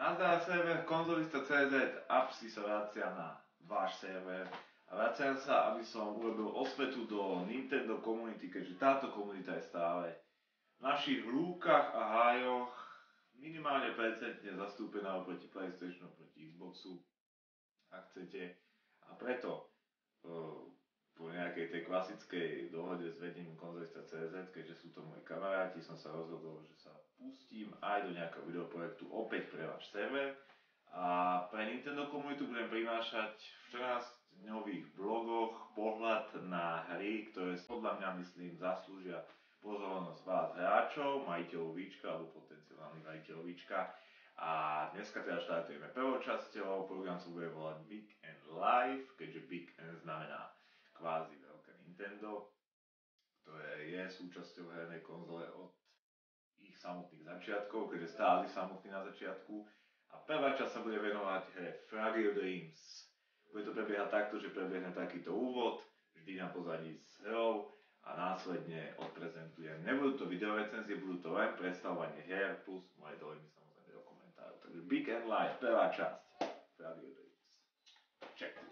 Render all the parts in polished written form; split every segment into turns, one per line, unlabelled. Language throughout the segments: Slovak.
Nazdar, server konzolista.cz, Apsi sa vracia na váš server a vracia sa, aby som urobil osvetu do Nintendo komunity, keďže táto komunita je stále v našich lúkach a hájoch minimálne percentne zastúpená oproti PlayStationu, oproti Xboxu, ak chcete. A preto po nejakej tej klasickej dohode s vedením konzolista.cz, keďže sú to moji kamaráti, som sa rozhodol, že sa pustím aj do nejakého videoprojektu opäť pre váš server a pre Nintendo komunitu budem prinášať v 14-dňových vlogoch pohľad na hry, ktoré podľa mňa myslím zaslúžia pozornosť vás hráčov, majiteľov Víčka alebo potenciálnych majiteľov Víčka. A dneska teda štartujeme prvou časťou, program sa bude volať Big N Live, keďže Big N znamená kvázi veľké Nintendo, ktoré je súčasťou hernej konzole od ich samotných začiatkov, keďže stáli samotní na začiatku. A prvá časť sa bude venovať hre Fragile Dreams. Bude to prebiehať takto, že prebiehne takýto úvod, vždy na pozadí s hrou a následne odprezentujem. Nebudú to videorecenzie, budú to len predstavovanie hier plus moje dojmy samozrejme do komentárov. Takže Big N Live, prvá časť Fragile Dreams. Check it.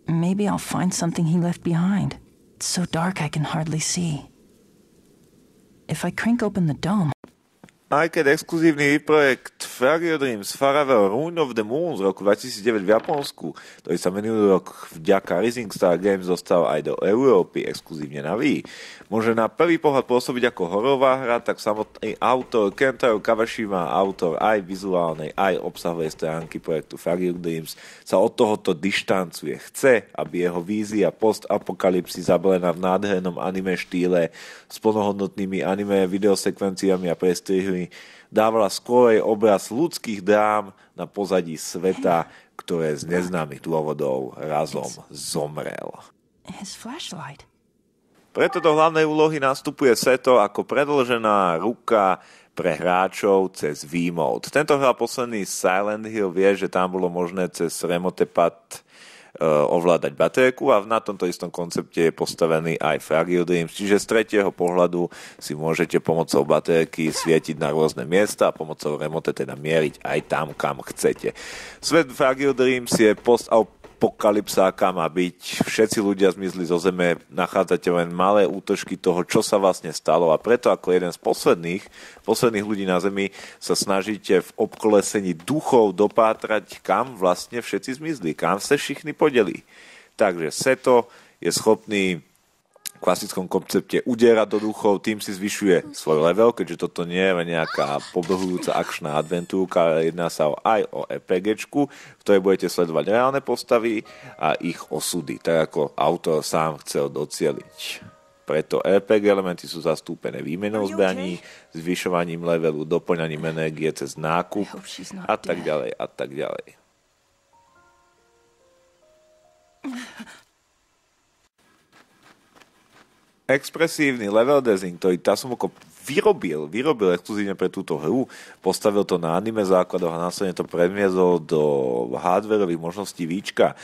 Maybe I'll find something he left behind. It's so dark I can hardly see. If I crank open the dome...
Aj keď exkluzívny projekt Fragile Dreams Faravel Ruin of the Moon z roku 2009 v Japonsku, ktorý sa minulý rok vďaka Rising Star Games dostal aj do Európy exkluzívne na Wii, môže na prvý pohľad pôsobiť ako hororová hra, tak samotný autor Kentaro Kawashima, autor aj vizuálnej, aj obsahovej stránky projektu Fragile Dreams, sa od tohoto dištancuje. Chce, aby jeho vízia post-apokalypsy zabalená v nádhernom anime štýle s plnohodnotnými anime videosekvenciami a prestrihmi dávala skôr obraz ľudských drám na pozadí sveta, ktoré z neznámych dôvodov razom zomrel. Preto do hlavnej úlohy nastupuje Seto ako predĺžená ruka pre hráčov cez Wiimote. Tento hral posledný Silent Hill, vie, že tam bolo možné cez remote pad ovládať batériku a na tomto istom koncepte je postavený aj Fragile Dreams, čiže z tretieho pohľadu si môžete pomocou batériky svietiť na rôzne miesta a pomocou remote teda mieriť aj tam, kam chcete. Svet Fragile Dreams je post-apokalypsa, aká má byť. Všetci ľudia zmizli zo zeme, nachádzate len malé útržky toho, čo sa vlastne stalo a preto ako jeden z posledných ľudí na zemi sa snažíte v obkolesení duchov dopátrať, kam vlastne všetci zmizli, kam sa všichni podeli. Takže Seto je schopný v klasickom koncepte udierať do duchov, tým si zvyšuje svoj level, keďže toto nie je nejaká pobehujúca akčná adventúrka, ale jedná sa aj o RPGčku, v ktorej budete sledovať reálne postavy a ich osudy, tak ako autor sám chcel docieliť. Preto RPG elementy sú zastúpené výmenou zbraní, zvyšovaním levelu, doplňaním energie cez nákup a tak ďalej a tak ďalej. Expresívny level design, ktorý Tatsunoko vyrobil exkluzívne pre túto hru, postavil to na anime základoch a následne to premiezol do hardwareových možností Víčka,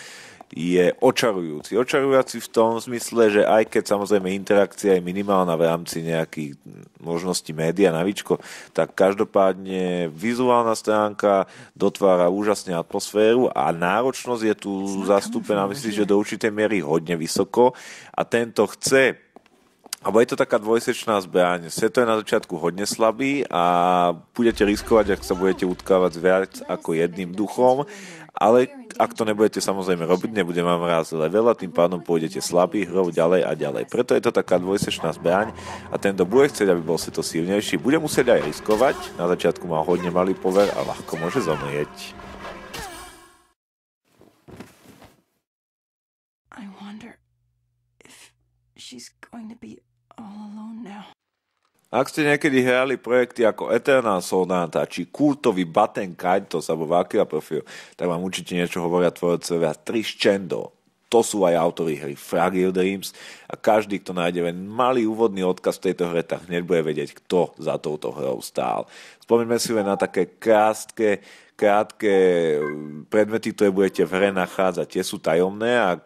je očarujúci. Očarujúci v tom zmysle, že aj keď samozrejme interakcia je minimálna v rámci nejakých možností média navičko, tak každopádne vizuálna stránka dotvára úžasne atmosféru a náročnosť je tu zastúpená, myslím, že do určitej miery hodne vysoko a tento chce. Alebo je to taká dvojsečná zbraň. Seto je na začiatku hodne slabý a budete riskovať, ak sa budete utkávať s viac ako jedným duchom, ale ak to nebudete samozrejme robiť, nebude vám raz level a tým pádom pôjdete slabý hrou ďalej a ďalej. Preto je to taká dvojsečná zbraň a ten, kto bude chcieť, aby bol Seto silnejší, bude musieť aj riskovať. Na začiatku má hodne malý pover a ľahko môže zomrieť.
I wonder if she's going to be all alone now.
Ak ste niekedy hrali projekty ako Eternal Sonata či kultový Batten Kaitos alebo Valkyria Profil, tak vám určite niečo hovoria tvorcovia Triscendo. To sú aj autori hry Fragile Dreams a každý, kto nájde len malý úvodný odkaz v tejto hre, tak hneď bude vedieť, kto za touto hrou stál. Spomeňme si len na také krátke predmety, ktoré budete v hre nachádzať. Tie sú tajomné a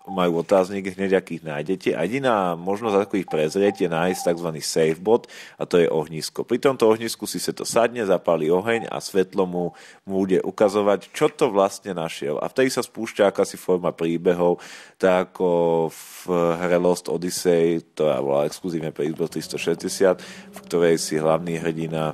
majú otáznik, hneď akých nájdete. A jediná možnosť, ako ich prezrieť, je nájsť tzv. Safe bod a to je ohnisko. Pri tomto ohnisku si Seto sadne, zapálí oheň a svetlo mu bude ukazovať, čo to vlastne našiel. A vtedy sa spúšťa akási forma príbehov, tak ako v hre Lost Odyssey, ktorá bola exkluzívne pre Xbox 360, v ktorej si hlavný hrdina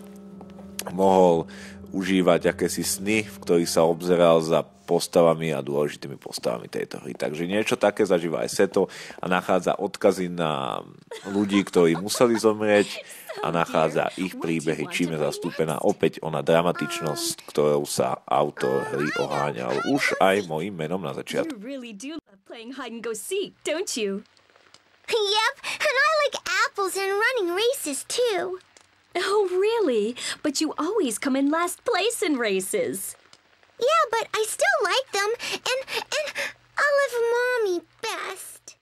mohol užívať akési sny, v ktorých sa obzeral za postavami a dôležitými postavami tejto hry. Takže niečo také zažíva aj Seto a nachádza odkazy na ľudí, ktorí museli zomrieť a nachádza ich príbehy, čím je zastúpená opäť ona dramatičnosť, ktorou sa autor hry oháňal už aj mojím menom na začiatku.
You really do love playing hide and go seek, don't you?
Yep, and I like apples and running races too.
Oh, really? But you always come in last place in races.
Yeah, but I still like them, and I love Mommy best.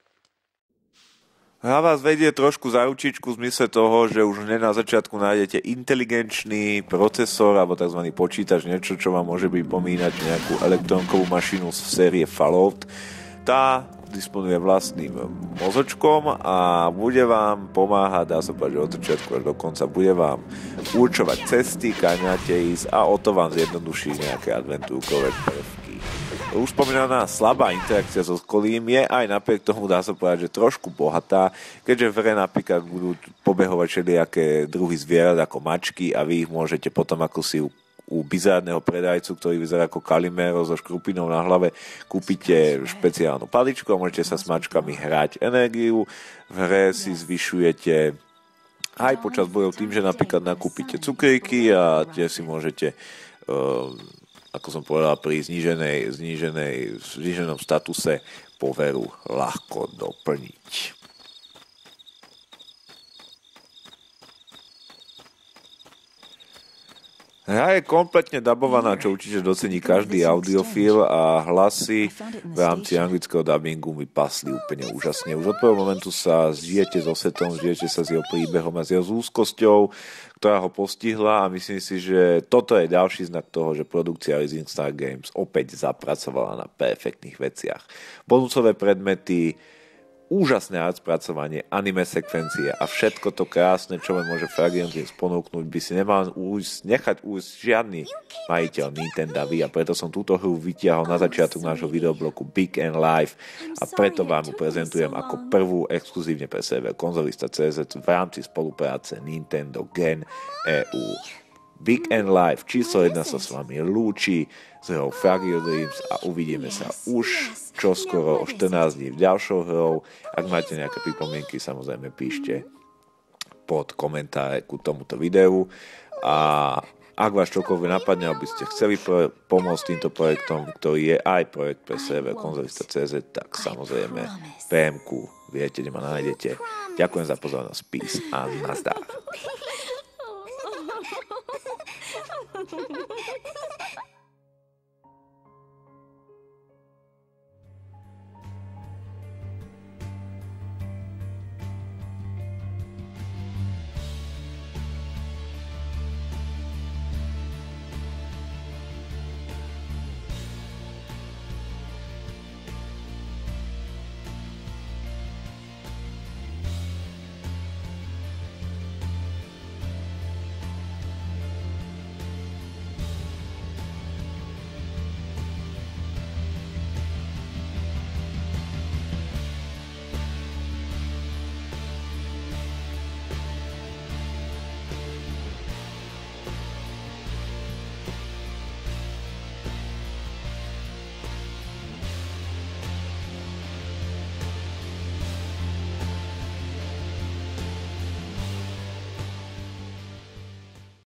Hra vás vedie trošku za ručičku v zmysle toho, že už hneď na začiatku nájdete inteligenčný procesor alebo tzv. Počítač, niečo, čo vám môže pripomínať nejakú elektronkovú mašinu z série Fallout. Tá disponuje vlastným mozočkom a bude vám pomáhať, dá sa povedať, že od začiatku až do konca bude vám určovať cesty, kam máte ísť a o to vám zjednoduší nejaké adventúrkové prvky. Už spomínaná slabá interakcia so okolím je aj napriek tomu, dá sa povedať, že trošku bohatá, keďže v hre napríklad budú pobehovať všelijaké druhy zvierat ako mačky a vy ich môžete potom ako si u bizárneho predajcu, ktorý vyzerá ako Kalimero so škrupinou na hlave, kúpite špeciálnu paličku a môžete sa s mačkami hrať energiu. V hre si zvyšujete aj počas bojov tým, že napríklad nakúpite cukríky a tie si môžete, ako som povedal, pri zníženom statuse poveru ľahko doplniť. Hra je kompletne dabovaná, čo určite docení každý audiofil a hlasy v rámci anglického dubbingu mi pasli úplne úžasne. Už od prvého momentu sa zžijete so Setom, zžijete sa s jeho príbehom a s jeho úzkosťou, ktorá ho postihla a myslím si, že toto je ďalší znak toho, že produkcia Rising Star Games opäť zapracovala na perfektných veciach. Bonusové predmety, úžasné art spracovanie, anime sekvencie a všetko to krásne, čo len môže Fragile Dreams ponúknuť, by si nemal nechať ujsť žiadny majiteľ Nintendo Wii a preto som túto hru vytiahol na začiatok nášho videobloku Big and Live a preto vám ju prezentujem ako prvú exkluzívne pre server Konzolista.cz v rámci spolupráce Nintendo Gen EU. Big and Live číslo 1 sa s vami lúči s hrou Fragile Dreams a uvidíme sa už čoskoro o 14 dní v ďalšou hrou. Ak máte nejaké pripomienky, samozrejme píšte pod komentáre ku tomuto videu a ak vás čokoľvek napadne, aby ste chceli pomôcť týmto projektom, ktorý je aj projekt pre server Konzolista.cz, tak samozrejme PM-ku viete, kde ma nájdete. Ďakujem za pozornosť, peace a nazdar.